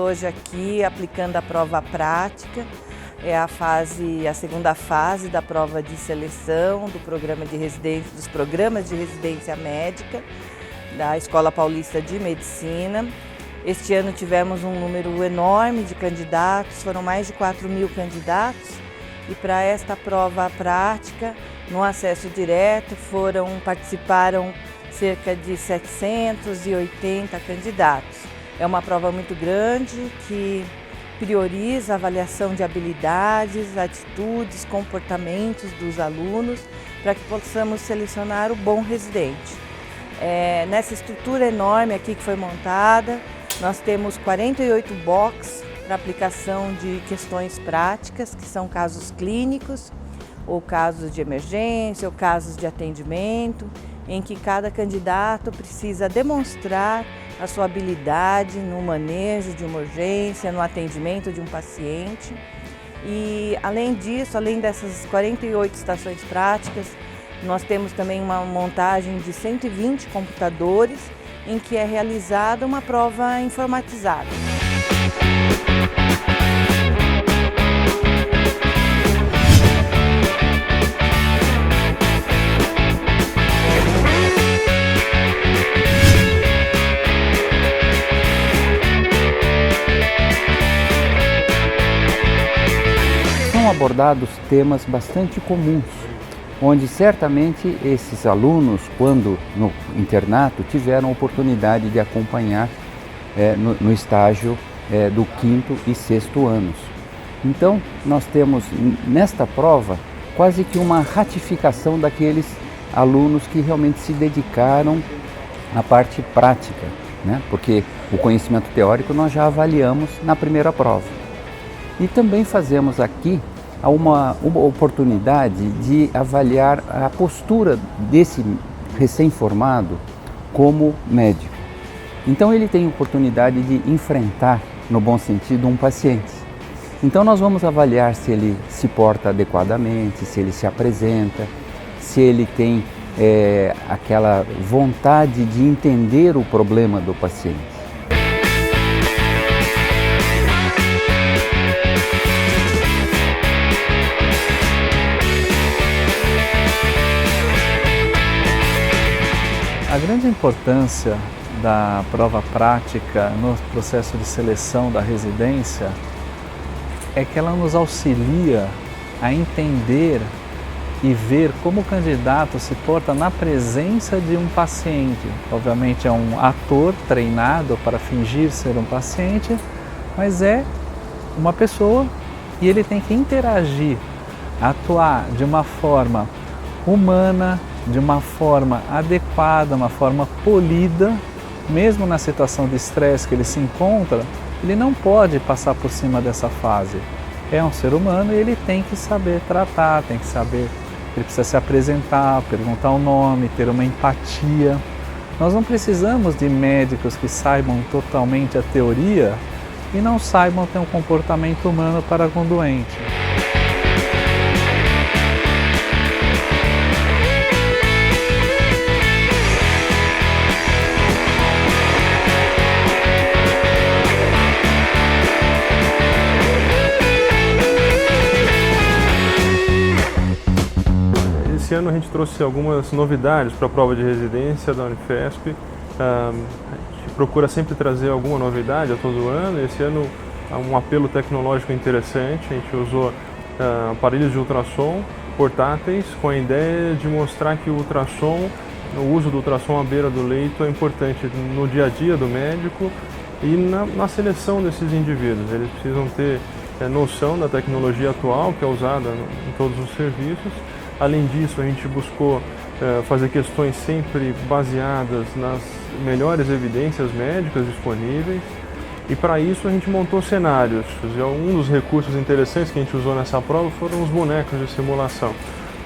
hoje aqui aplicando a prova prática. É a segunda fase da prova de seleção dos programas de residência médica da Escola Paulista de Medicina. Este ano tivemos um número enorme de candidatos, foram mais de 4.000 candidatos, e para esta prova prática, no acesso direto, participaram cerca de 780 candidatos. É uma prova muito grande que prioriza a avaliação de habilidades, atitudes, comportamentos dos alunos para que possamos selecionar o bom residente. Nessa estrutura enorme aqui que foi montada, nós temos 48 boxes para aplicação de questões práticas, que são casos clínicos, ou casos de emergência, ou casos de atendimento, em que cada candidato precisa demonstrar a sua habilidade no manejo de uma urgência, no atendimento de um paciente. E além disso, além dessas 48 estações práticas, nós temos também uma montagem de 120 computadores em que é realizada uma prova informatizada. São abordados temas bastante comuns, onde certamente esses alunos, quando no internato, tiveram oportunidade de acompanhar no estágio do 5º e 6º anos. Então, nós temos nesta prova quase que uma ratificação daqueles alunos que realmente se dedicaram à parte prática, né? Porque o conhecimento teórico nós já avaliamos na primeira prova. E também fazemos aqui uma oportunidade de avaliar a postura desse recém-formado como médico. Então ele tem oportunidade de enfrentar, no bom sentido, um paciente. Então nós vamos avaliar se ele se porta adequadamente, se ele se apresenta, se ele tem aquela vontade de entender o problema do paciente. A grande importância da prova prática no processo de seleção da residência é que ela nos auxilia a entender e ver como o candidato se porta na presença de um paciente. Obviamente é um ator treinado para fingir ser um paciente, mas é uma pessoa e ele tem que interagir, atuar de uma forma humana, de uma forma adequada, uma forma polida, mesmo na situação de estresse que ele se encontra, ele não pode passar por cima dessa fase. É um ser humano e ele tem que saber tratar, tem que saber, ele precisa se apresentar, perguntar o nome, ter uma empatia. Nós não precisamos de médicos que saibam totalmente a teoria e não saibam ter um comportamento humano para com o doente. Esse ano a gente trouxe algumas novidades para a prova de residência da Unifesp. A gente procura sempre trazer alguma novidade a todo ano. Esse ano há um apelo tecnológico interessante. A gente usou aparelhos de ultrassom portáteis com a ideia de mostrar que o ultrassom, o uso do ultrassom à beira do leito é importante no dia a dia do médico e na seleção desses indivíduos. Eles precisam ter noção da tecnologia atual que é usada em todos os serviços. Além disso, a gente buscou fazer questões sempre baseadas nas melhores evidências médicas disponíveis e para isso a gente montou cenários. Um dos recursos interessantes que a gente usou nessa prova foram os bonecos de simulação.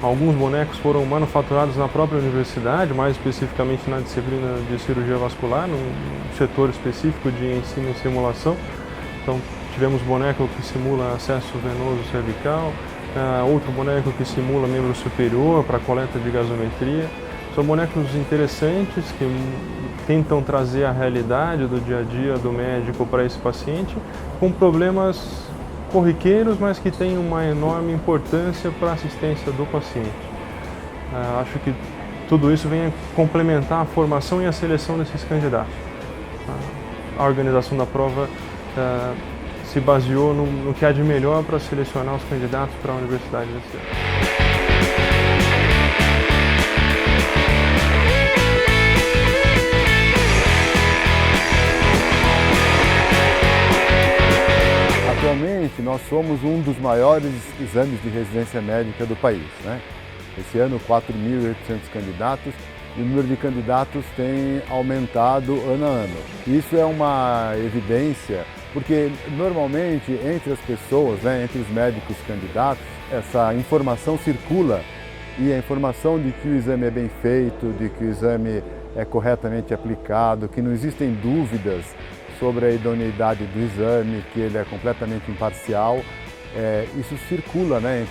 Alguns bonecos foram manufaturados na própria universidade, mais especificamente na disciplina de cirurgia vascular, num setor específico de ensino e simulação. Então tivemos boneco que simula acesso venoso cervical, outro boneco que simula membro superior para coleta de gasometria. São bonecos interessantes que tentam trazer a realidade do dia a dia do médico para esse paciente, com problemas corriqueiros, mas que têm uma enorme importância para a assistência do paciente. Acho que tudo isso vem a complementar a formação e a seleção desses candidatos. A organização da prova se baseou no que há de melhor para selecionar os candidatos para a universidade desse ano. Atualmente, nós somos um dos maiores exames de residência médica do país, né? Esse ano, 4.800 candidatos, e o número de candidatos tem aumentado ano a ano. Isso é uma evidência, porque normalmente entre as pessoas, né, entre os médicos candidatos, essa informação circula, e a informação de que o exame é bem feito, de que o exame é corretamente aplicado, que não existem dúvidas sobre a idoneidade do exame, que ele é completamente imparcial, isso circula, né,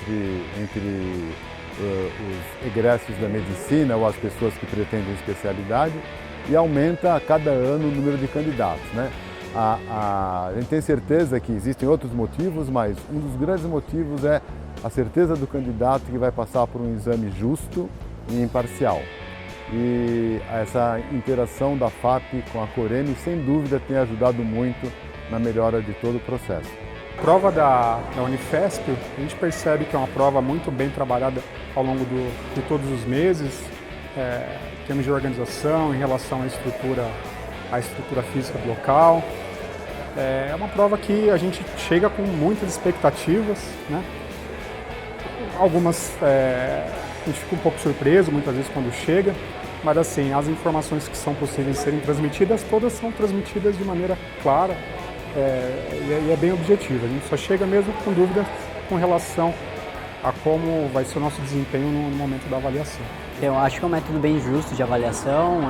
entre os egressos da medicina ou as pessoas que pretendem especialidade, e aumenta a cada ano o número de candidatos, né? A gente tem certeza que existem outros motivos, mas um dos grandes motivos é a certeza do candidato que vai passar por um exame justo e imparcial. E essa interação da FAP com a Coreme, sem dúvida, tem ajudado muito na melhora de todo o processo. A prova da Unifesp, a gente percebe que é uma prova muito bem trabalhada ao longo de todos os meses, em termos de organização, em relação à estrutura física do local. É uma prova que a gente chega com muitas expectativas, né? Algumas a gente fica um pouco surpreso muitas vezes quando chega, mas assim, as informações que são possíveis serem transmitidas, todas são transmitidas de maneira clara e é bem objetiva. A gente só chega mesmo com dúvidas com relação a como vai ser o nosso desempenho no momento da avaliação. Eu acho que é um método bem justo de avaliação,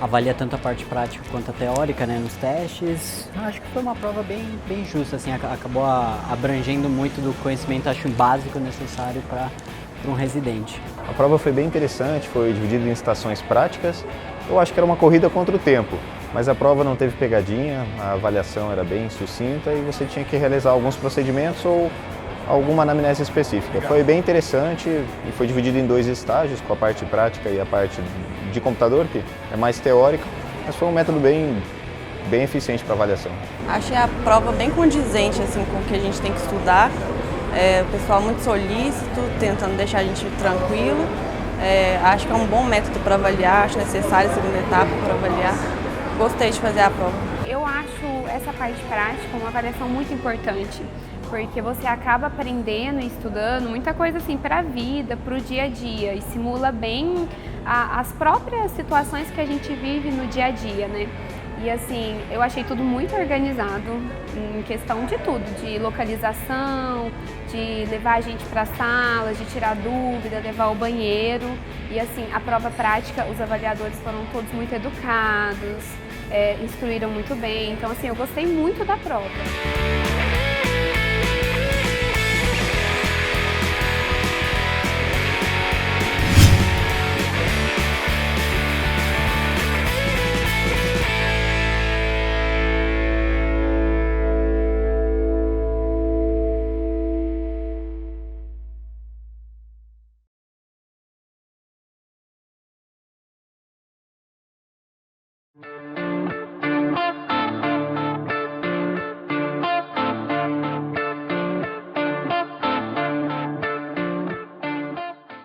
avalia tanto a parte prática quanto a teórica, né, nos testes. Acho que foi uma prova bem justa, assim, acabou abrangendo muito do conhecimento, acho, básico necessário para um residente. A prova foi bem interessante, foi dividida em estações práticas. Eu acho que era uma corrida contra o tempo, mas a prova não teve pegadinha, a avaliação era bem sucinta e você tinha que realizar alguns procedimentos ou alguma anamnese específica. Foi bem interessante e foi dividido em 2 estágios, com a parte prática e a parte de computador, que é mais teórica, mas foi um método bem eficiente para avaliação. Achei a prova bem condizente assim, com o que a gente tem que estudar. O pessoal muito solícito, tentando deixar a gente tranquilo. Acho que é um bom método para avaliar, acho necessário a segunda etapa para avaliar. Gostei de fazer a prova. Eu acho essa parte prática uma avaliação muito importante, porque você acaba aprendendo e estudando muita coisa assim para a vida, para o dia a dia, e simula bem as próprias situações que a gente vive no dia a dia, né? E assim, eu achei tudo muito organizado em questão de tudo, de localização, de levar a gente para salas, de tirar dúvida, levar ao banheiro. E assim, a prova prática, os avaliadores foram todos muito educados, instruíram muito bem. Então assim, eu gostei muito da prova.